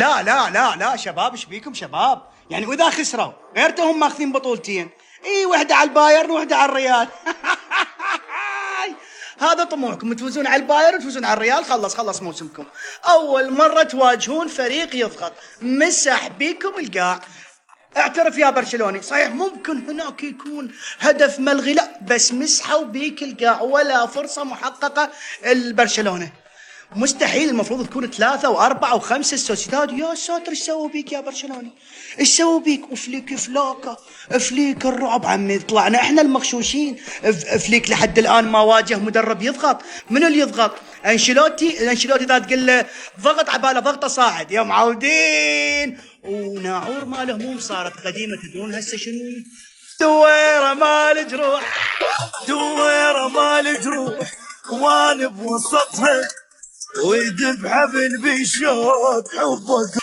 لا لا لا لا شباب، ايش بيكم شباب؟ يعني واذا خسروا غيرتهم ماخذين بطولتين، اي وحده على البايرن وحده على الريال. هذا طموحكم، تفوزون على البايرن وتفوزون على الريال، خلص موسمكم. اول مره تواجهون فريق يضغط، مسح بيكم القاع. اعترف يا برشلوني، صحيح ممكن هناك يكون هدف ملغي، لا بس مسحوا بيك القاع ولا فرصه محققه البرشلونه. مستحيل، المفروض تكون 3 و4 و5 السوسيداد. يا ساتر، ايش سووا بيك يا برشلوني؟ ايش سووا بيك؟ وفليك فلاكة، فليك الرعب عمي، طلعنا احنا المغشوشين. فليك لحد الان ما واجه مدرب يضغط. من اللي يضغط؟ انشيلوتي اذا تقول له ضغط عباله ضغطه صاعد يا معودين. وناعور ما له مو صارت قديمه، تدرون هسه شنو؟ دويره مال جروح، دويره مال جروح، وانا بوسطها ويذبح بالبيشوت حبك